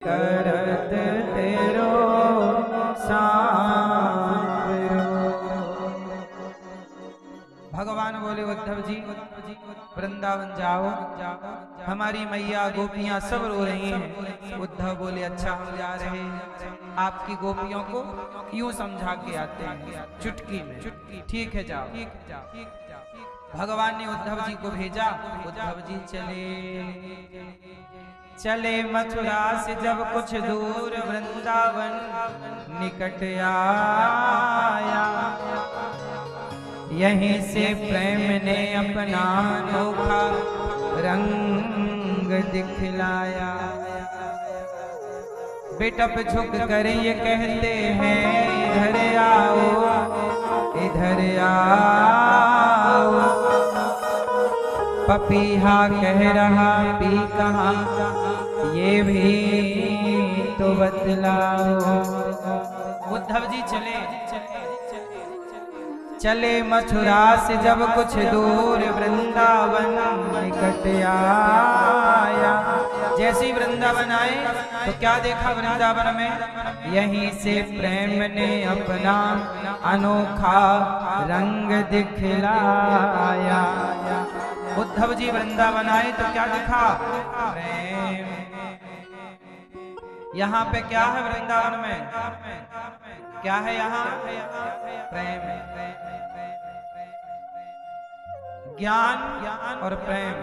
करत तेरो सांवरो। भगवान बोले उद्धव जी वृंदावन जाओ, हमारी मैया गोपियां सब रो रही हैं। उद्धव बोले अच्छा हम जा रहे हैं, आपकी गोपियों को यूं समझा के आते हैं चुटकी में। ठीक है जाओ। भगवान ने उद्धव जी को भेजा। उद्धव जी चले मथुरा से जब कुछ दूर, वृंदावन निकट आया। यहीं से प्रेम ने अपना अनोखा रंग दिखलाया। बेटप झुक कर ये कहते हैं इधर आओ, इधर आओ। पपीहा कह रहा पी कहाँ, ये भी तो बतलाओ। उद्धव जी चले मथुरा से जब कुछ दूर, वृंदावन निकट आया। जैसे ही वृंदावन आए तो क्या देखा वृंदावन में? यहीं से प्रेम ने अपना अनोखा रंग दिखलाया। उद्धव जी वृंदावन आए तो क्या दिखा? प्रेम। यहाँ पे क्या है वृंदावन में? क्या है यहाँ? प्रेम। ज्ञान और प्रेम,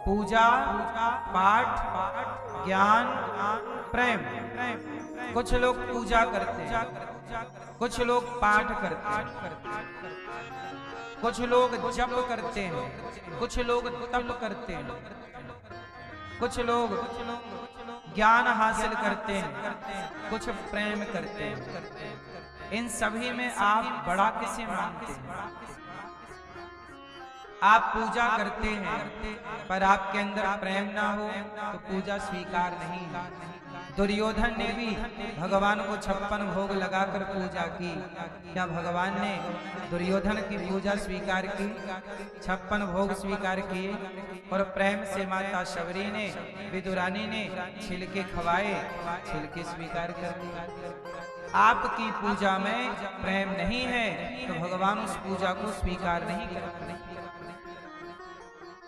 पूजा पाठ ज्ञान प्रेम। कुछ लोग पूजा करते हैं, कुछ लोग पाठ करते हैं, कुछ लोग जप करते हैं, कुछ लोग तप करते हैं, कुछ लोग ज्ञान हासिल करते हैं, कुछ प्रेम करते हैं। इन सभी में आप बड़ा किसे मानते हैं? आप पूजा करते हैं पर आपके अंदर प्रेम ना हो तो पूजा स्वीकार नहीं। दुर्योधन ने भी भगवान को 56 भोग लगाकर पूजा की। क्या भगवान ने दुर्योधन की पूजा स्वीकार की? 56 भोग स्वीकार किए। और प्रेम से माता शबरी ने, विदुरानी ने छिलके खवाए, छिलके स्वीकार कर दिए। आपकी पूजा में प्रेम नहीं है तो भगवान उस पूजा को स्वीकार नहीं करते।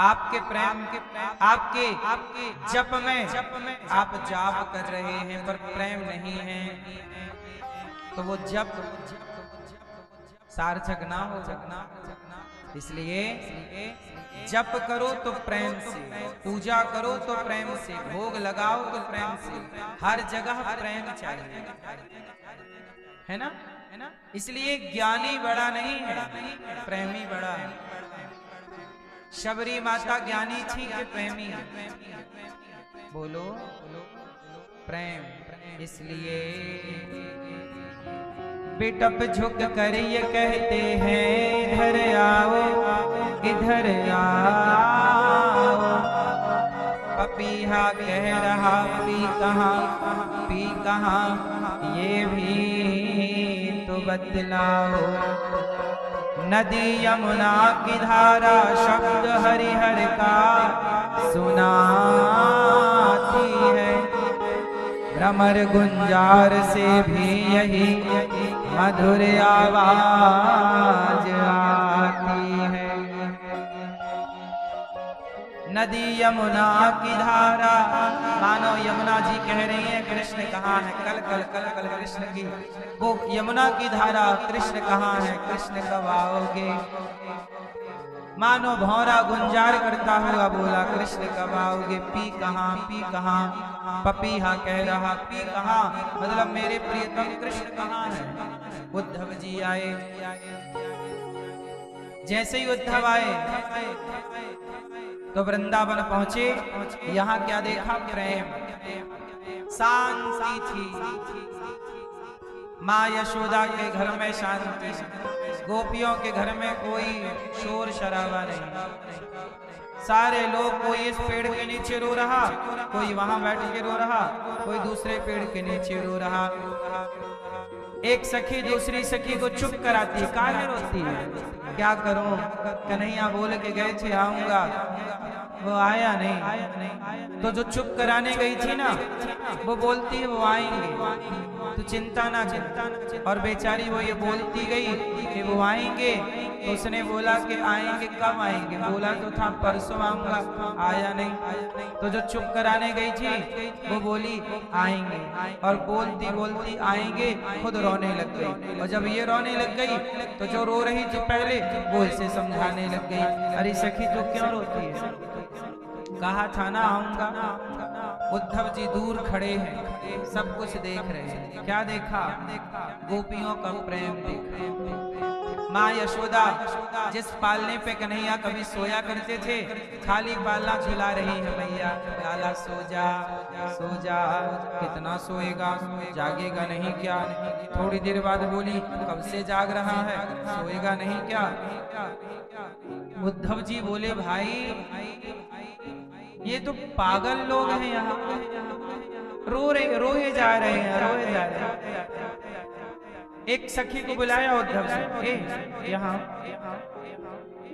आपके प्रेम के आपके जप में आप जाप कर रहे हैं पर प्रेम नहीं है तो वो जप सार्थक ना हो। इसलिए जप करो तो प्रेम से, पूजा करो तो प्रेम से, भोग लगाओ तो प्रेम से, हर जगह प्रेम चाहिए, है ना? इसलिए ज्ञानी बड़ा नहीं है, प्रेमी बड़ा है। शबरी माता ज्ञानी थी कि प्रेमी? बोलो प्रेम। इसलिए बेटप झुक कर ये कहते हैं इधर आओ, इधर आओ। पपीहा कह रहा पी कहाँ, पी कहाँ, ये भी तो बतलाओ। नदी यमुना की धारा शब्द हरिहर का सुनाती है। भ्रमर गुंजार से भी यही मधुर आवाज आती है। नदी यमुना की धारा, मानो यमुना जी कह रही हैं कृष्ण कहाँ है? कल कल कल कल कृष्ण की वो यमुना की धारा, कृष्ण कहाँ है? कृष्ण कब आओगे? मानो भौरा गुंजार करता हुआ बोला कृष्ण कब आओगे? पी कहाँ, पी कहाँ? पपीहा कह रहा पी कहाँ, मतलब मेरे प्रियतम कृष्ण कहाँ है? उद्धव जी आए। जैसे ही उद्धव आए तो वृंदावन पहुंचे। यहाँ क्या देखा? प्रेम, शांति थी। माँ यशोदा के घर में शांति, गोपियों के घर में कोई शोर शराबा नहीं। सारे लोग, कोई इस पेड़ के नीचे रो रहा, कोई वहां बैठ के रो रहा, कोई दूसरे पेड़ के नीचे रो रहा। एक सखी दूसरी सखी को चुप कराती, काहे रोती है? क्या करूं? कन्हैया बोल के गए थे आऊंगा, वो आया नहीं। तो जो चुप कराने गई थी ना, वो बोलती है वो आएंगे, तो चिंता ना कर। और बेचारी वो ये बोलती गई कि वो आएंगे, तो उसने बोला कि आएंगे, कब आएंगे? बोला तो था परसों आऊंगा, आया नहीं। तो जो चुप कराने गई थी वो बोली आएंगे, और बोलती बोलती आएंगे खुद रोने लग गई। और जब ये रोने लग गई तो जो रो रही थी पहले वो इसे समझाने लग गई, अरे सखी तू क्यों रोती है? कहा था ना आऊंगा। उद्धव जी दूर खड़े हैं, सब कुछ देख रहे हैं। क्या देखा? गोपियों का प्रेम देखा। माँ यशोदा जिस पालने पे कन्हैया कभी सोया करते थे, खाली पालना झुला रही है, भैया लाला सो जा सो जा। कितना सोएगा, जागेगा नहीं क्या? थोड़ी देर बाद बोली कब से जाग रहा है, सोएगा नहीं क्या? उद्धव जी बोले भाई ये तो पागल लोग हैं, यहाँ रोए जा रहे हैं, रोए जा रहे हैं। एक सखी को बुलाया उद्धव जी, यहाँ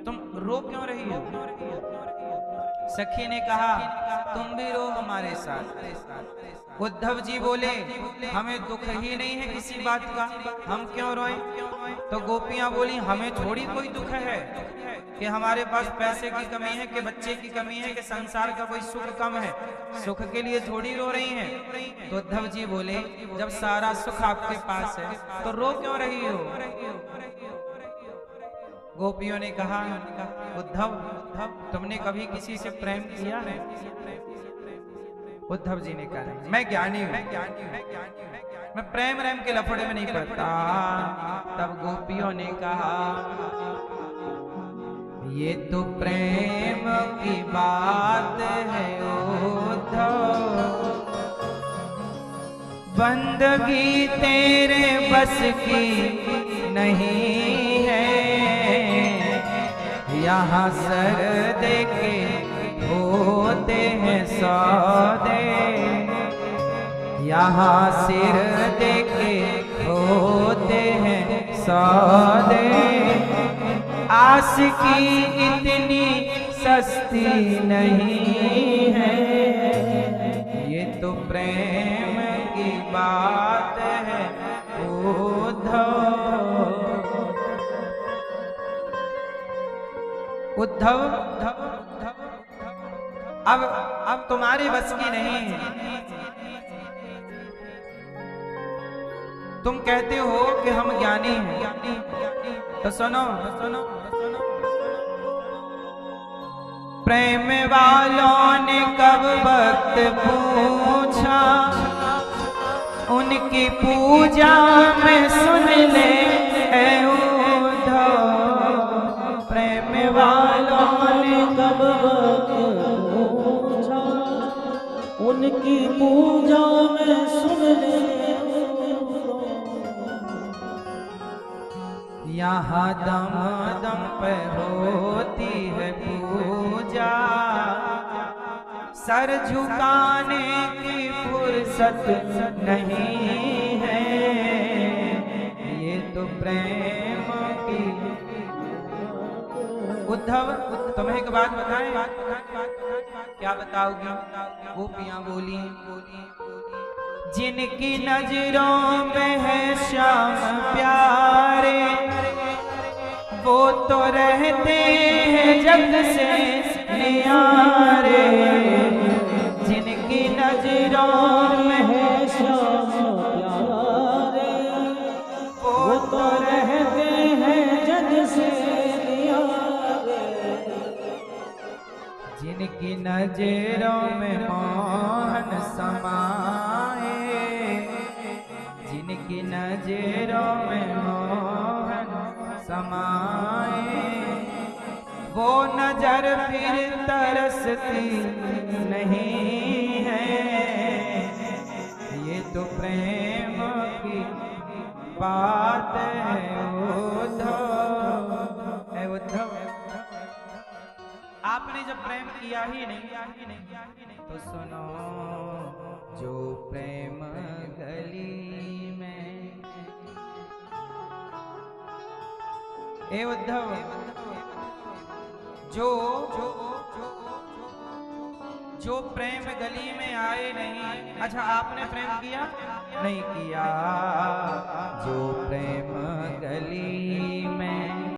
तुम रो क्यों रही हो? सखी ने कहा तुम भी रो हमारे साथ। उद्धव जी बोले हमें दुख ही नहीं है किसी बात का, हम क्यों रोएं? तो गोपियां बोली हमें थोड़ी कोई दुख है कि हमारे पास पैसे की कमी है, कि बच्चे की कमी है, कि संसार का कोई सुख कम है, सुख के लिए थोड़ी रो रही हैं। तो उद्धव जी बोले जब सारा सुख आपके पास है तो रो क्यों रही हो? गोपियों ने कहा उद्धव तुमने कभी किसी से प्रेम किया है? उद्धव जी ने कहा मैं ज्ञानी हूं, मैं प्रेम रैम के लफड़े में नहीं पड़ता। तब गोपियों ने कहा ये तो प्रेम की बात है उद्धव, बंदगी तेरे बस की नहीं है। यहाँ सर दे के होते हैं सौदे, यहाँ सिर दे के होते हैं सौदे। आस की इतनी सस्ती नहीं है, ये तो प्रेम की बात है उद्धव। अब तुम्हारी बस की नहीं है। तुम कहते हो कि हम ज्ञानी हैं, तो सुनो प्रेम वालों ने कब वक्त पूछा, उनकी पूजा में सुन ले उद्धव। प्रेम वालों ने कब वक्त पूछा, उनकी पूजा में सुन ले। यहाँ दम दम पे होती है पूजा, सर झुकाने की फुर्सत नहीं है, ये तो प्रेम की। उद्धव तुम्हें एक बात बताएं? क्या बताओगी? गोपियां बोली जिनकी नजरों में है श्याम प्यारे, वो तो रहते हैं जग से न्यारे। जिनकी नजरों में है श्याम प्यारे, वो तो रहते हैं जग से न्यारे। जिनकी नजरों में मोहन समाए, जिनकी नजरों में मोहन समाए, वो नजर फिर तरसती नहीं है, ये तो प्रेम की बात है उद्धव। आपने जब प्रेम किया ही नहीं तो सुनो जो प्रेम गली में। ए उद्धव जो जो प्रेम गली में आए नहीं। अच्छा, आपने प्रेम किया? नहीं किया। जो प्रेम गली